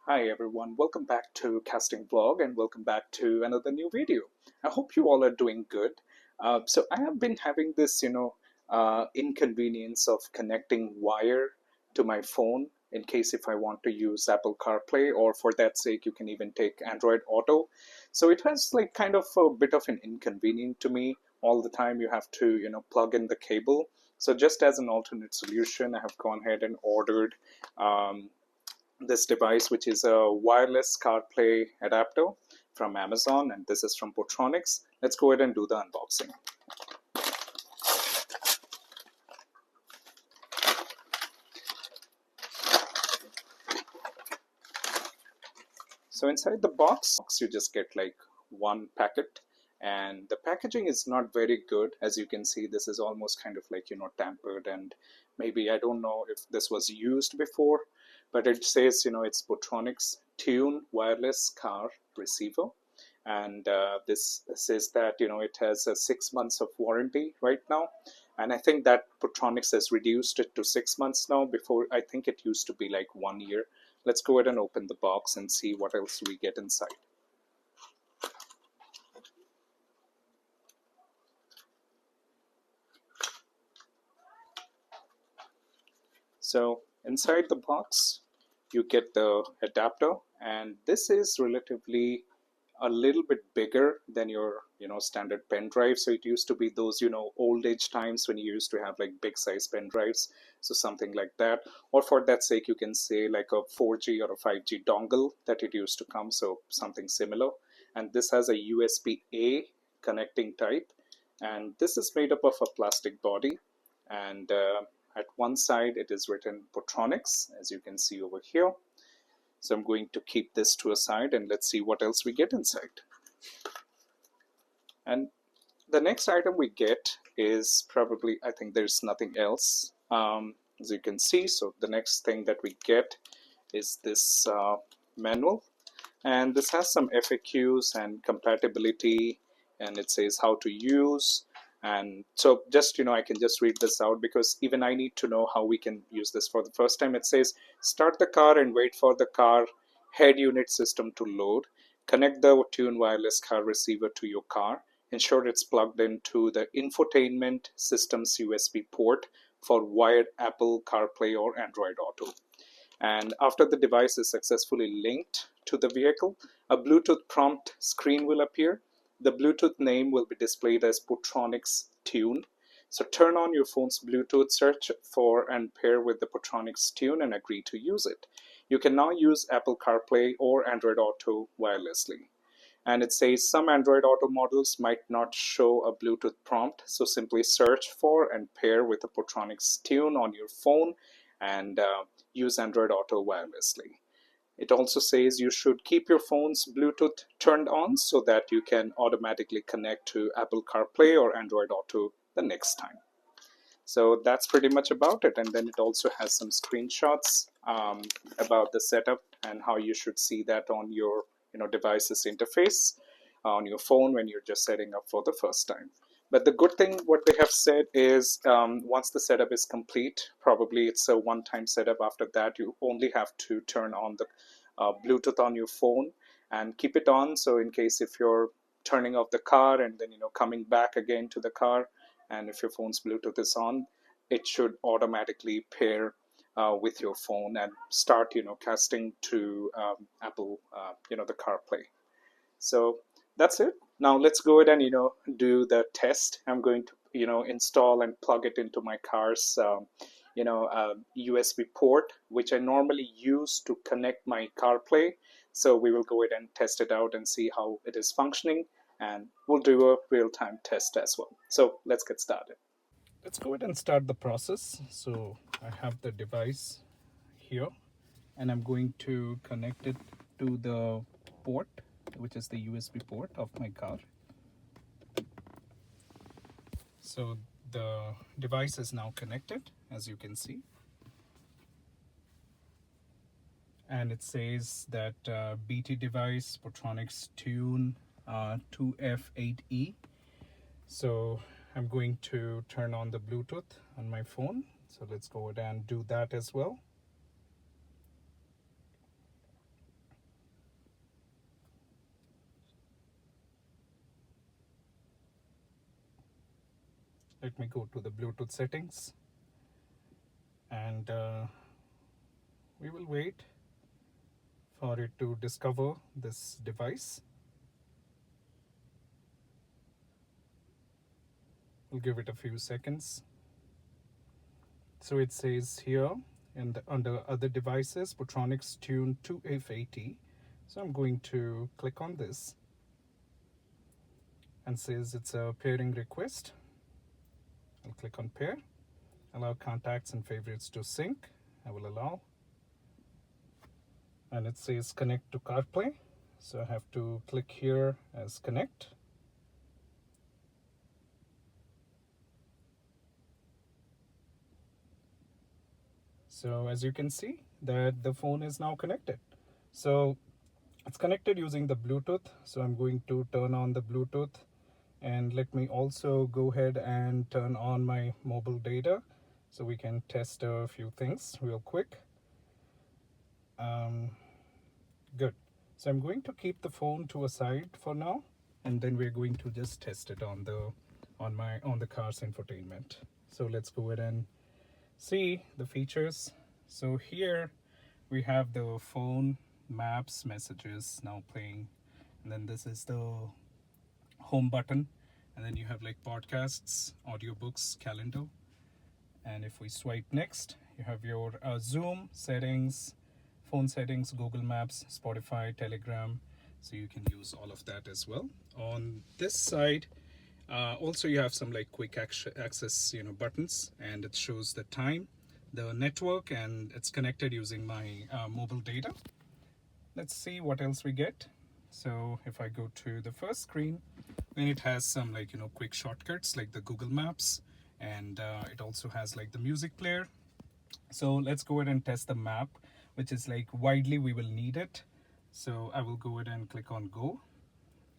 Hi everyone, welcome back to Casting Vlog and welcome back to another new video. I hope you all are doing good. So I have been having this, inconvenience of connecting wire to my phone in case if I want to use Apple CarPlay, or for that sake, you can even take Android Auto. So it has like kind of a bit of an inconvenience to me. All the time you have to, plug in the cable. So just as an alternate solution, I have gone ahead and ordered this device, which is a wireless CarPlay adapter from Amazon, and this is from Portronics. Let's go ahead and do the unboxing. So inside the box, you just get like one packet, and the packaging is not very good. As you can see, this is almost kind of like, tampered, and maybe I don't know if this was used before, but it says, it's Portronics Tune wireless car receiver. And this says that, it has a 6 months of warranty right now. And I think that Portronics has reduced it to 6 months now. Before, I think it used to be like 1 year. Let's go ahead and open the box and see what else we get inside. So inside the box, you get the adapter, and this is relatively a little bit bigger than your standard pen drive. So it used to be those old age times when you used to have like big size pen drives, so something like that, or for that sake you can say like a 4G or a 5G dongle that it used to come, so something similar. And this has a USB-A connecting type, and this is made up of a plastic body, and at one side it is written Portronics, as you can see over here. So I'm going to keep this to a side, and let's see what else we get inside. And the next item we get is probably, I think there's nothing else, as you can see. So the next thing that we get is this manual, and this has some FAQs and compatibility, and it says how to use. And so just, I can just read this out because even I need to know how we can use this for the first time. It says, start the car and wait for the car head unit system to load. Connect the Tune wireless car receiver to your car. Ensure it's plugged into the infotainment system's USB port for wired Apple CarPlay or Android Auto. And after the device is successfully linked to the vehicle, a Bluetooth prompt screen will appear. The Bluetooth name will be displayed as Portronics Tune. So turn on your phone's Bluetooth, search for and pair with the Portronics Tune, and agree to use it. You can now use Apple CarPlay or Android Auto wirelessly. And it says some Android Auto models might not show a Bluetooth prompt, so simply search for and pair with the Portronics Tune on your phone and use Android Auto wirelessly. It also says you should keep your phone's Bluetooth turned on so that you can automatically connect to Apple CarPlay or Android Auto the next time. So that's pretty much about it. And then it also has some screenshots about the setup and how you should see that on your device's interface on your phone when you're just setting up for the first time. But the good thing, what they have said is once the setup is complete, probably it's a one-time setup. After that, you only have to turn on the Bluetooth on your phone and keep it on. So in case if you're turning off the car and then coming back again to the car, and if your phone's Bluetooth is on, it should automatically pair with your phone and start casting to Apple the CarPlay. So that's it. Now let's go ahead and do the test. I'm going to install and plug it into my car's USB port, which I normally use to connect my CarPlay. So we will go ahead and test it out and see how it is functioning, and we'll do a real-time test as well. So let's get started. Let's go ahead and start the process. So I have the device here, and I'm going to connect it to the port, which is the USB port of my car. So the device is now connected, as you can see. And it says that BT device, Portronics Tune 2F8E. So I'm going to turn on the Bluetooth on my phone. So let's go ahead and do that as well. let me go to the Bluetooth settings, and we will wait for it to discover this device. We'll give it a few seconds. So it says here under other devices, Portronics Tune 2F80. So I'm going to click on this, and says it's a pairing request. I'll click on pair, allow contacts and favorites to sync. I will allow. And it says connect to CarPlay. So I have to click here as connect. So as you can see that the phone is now connected. So it's connected using the Bluetooth. So I'm going to turn on the Bluetooth, and let me also go ahead and turn on my mobile data so we can test a few things real quick. Good. So I'm going to keep the phone to a side for now, and then we're going to just test it on the car's infotainment. So let's go ahead and see the features. So here we have the phone, maps, messages now playing, and then this is the home button, and then you have like podcasts, audiobooks, calendar. And if we swipe next, you have your Zoom settings, phone settings, Google Maps, Spotify, Telegram. So you can use all of that as well. On this side, also you have some like quick access buttons, and it shows the time, the network, and it's connected using my mobile data. Let's see what else we get. So if I go to the first screen, then it has some like quick shortcuts like the Google Maps, and it also has like the music player. So let's go ahead and test the map, which is like widely we will need it. So I will go ahead and click on go,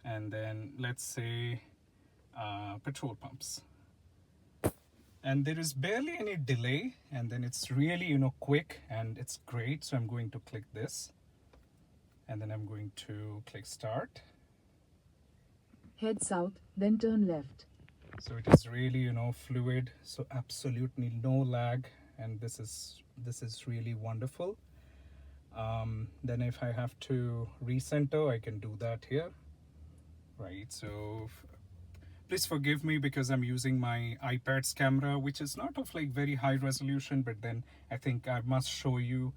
and then let's say petrol pumps, and there is barely any delay, and then it's really quick and it's great. So I'm going to click this, and then I'm going to click start. Head south, then turn left. So it is really fluid, so absolutely no lag, and this is really wonderful. Then if I have to recenter, I can do that here, right? So please forgive me because I'm using my iPad's camera, which is not of like very high resolution, but then I think I must show you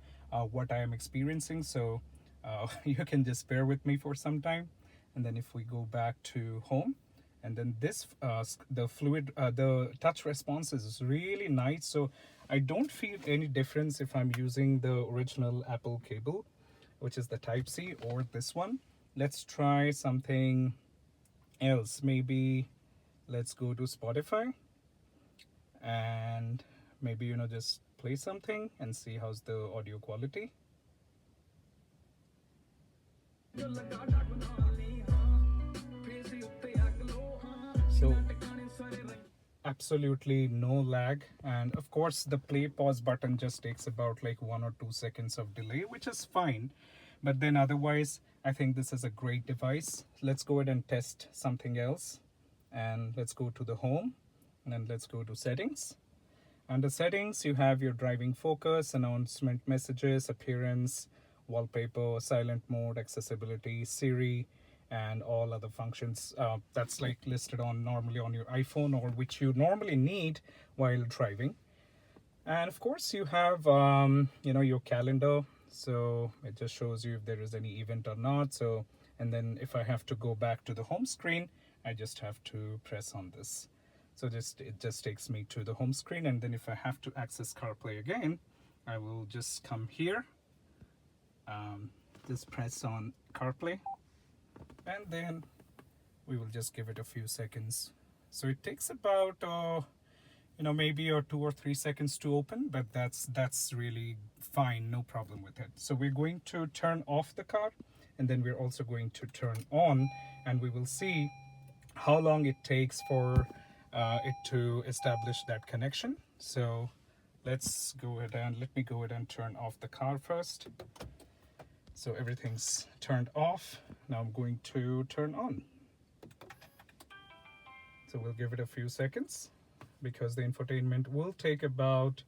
what I am experiencing. So you can just bear with me for some time. And then if we go back to home, and then this the touch response is really nice. So I don't feel any difference if I'm using the original Apple cable, which is the Type-C, or this one. Let's try something else. Maybe let's go to Spotify, and maybe just play something and see how's the audio quality. So absolutely no lag, and of course the play pause button just takes about like 1 or 2 seconds of delay, which is fine, but then otherwise I think this is a great device. Let's go ahead and test something else, and let's go to the home, and then let's go to settings. Under settings, you have your driving focus, announcement messages, appearance, wallpaper, silent mode, accessibility, Siri, and all other functions that's like listed on normally on your iPhone, or which you normally need while driving. And of course you have your calendar, so it just shows you if there is any event or not. So, and then if I have to go back to the home screen, I just have to press on this. So it just takes me to the home screen, and then if I have to access CarPlay again, I will just come here, just press on CarPlay, and then we will just give it a few seconds. So it takes about maybe 2 or 3 seconds to open, but that's really fine, no problem with it. So we're going to turn off the car, and then we're also going to turn on, and we will see how long it takes for it to establish that connection. So let's go ahead and let me go ahead and turn off the car first. So everything's turned off. Now I'm going to turn on. So we'll give it a few seconds. because the infotainment will take about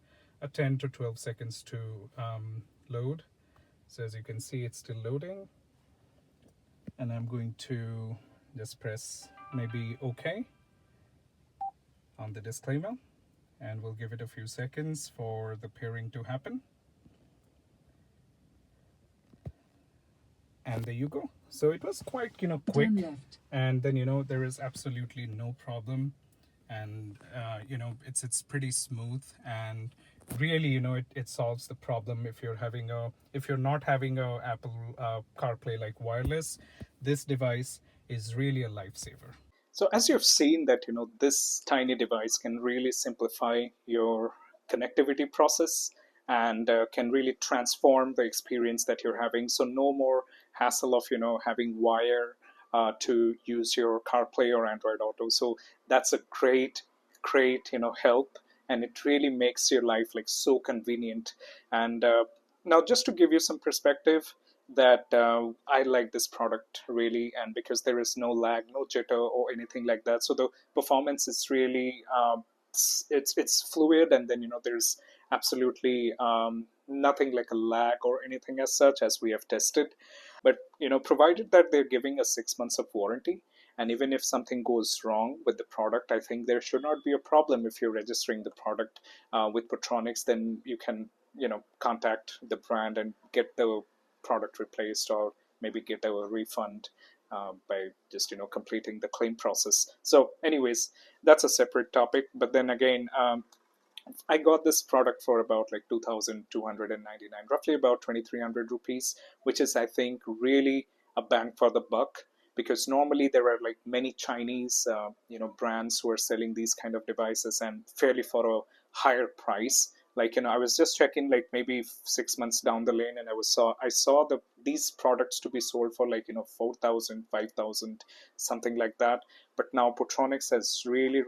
10 to 12 seconds to load. So as you can see, it's still loading, and I'm going to just press maybe OK on the disclaimer, and we'll give it a few seconds for the pairing to happen. And there you go. So it was quite, quick. Turn left. And then, there is absolutely no problem. And, it's pretty smooth. And really, it solves the problem if you're not having a Apple CarPlay like wireless. This device is really a lifesaver. So as you've seen that, this tiny device can really simplify your connectivity process and can really transform the experience that you're having. So no more hassle of, having wire to use your CarPlay or Android Auto. So that's a great, help, and it really makes your life like so convenient. And now just to give you some perspective, that I like this product really, and because there is no lag, no jitter or anything like that, so the performance is really it's fluid, and then there's absolutely nothing like a lag or anything as such, as we have tested. But provided that they're giving us 6 months of warranty, and even if something goes wrong with the product, I think there should not be a problem. If you're registering the product with Portronics, then you can contact the brand and get the product replaced, or maybe get a refund by just completing the claim process. So anyways, that's a separate topic. But then again, I got this product for about like 2,299, roughly about 2,300 rupees, which is, I think, really a bang for the buck, because normally there are like many Chinese brands who are selling these kind of devices, and fairly for a higher price. Like I was just checking like maybe 6 months down the lane, and I saw these products to be sold for like 4,000, 5,000, something like that. But now Portronics has really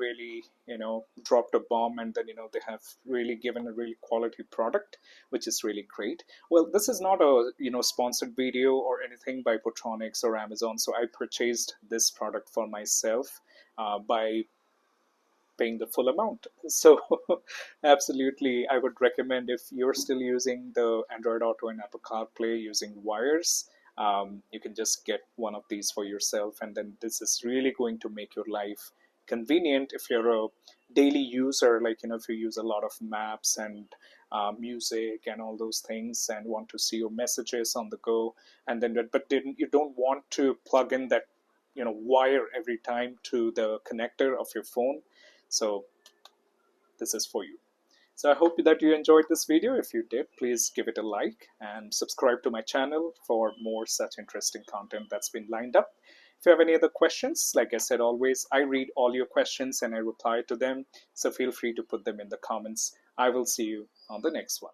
dropped a bomb, and then they have really given a really quality product, which is really great. Well, this is not a sponsored video or anything by Portronics or Amazon, so I purchased this product for myself by paying the full amount. So absolutely, I would recommend, if you're still using the Android Auto and Apple CarPlay using wires, you can just get one of these for yourself, and then this is really going to make your life convenient if you're a daily user, like if you use a lot of maps and music and all those things, and want to see your messages on the go, and then but then you don't want to plug in that wire every time to the connector of your phone. So this is for you. So I hope that you enjoyed this video. If you did, please give it a like and subscribe to my channel for more such interesting content that's been lined up. If you have any other questions, like I said, always, I read all your questions and I reply to them. So feel free to put them in the comments. I will see you on the next one.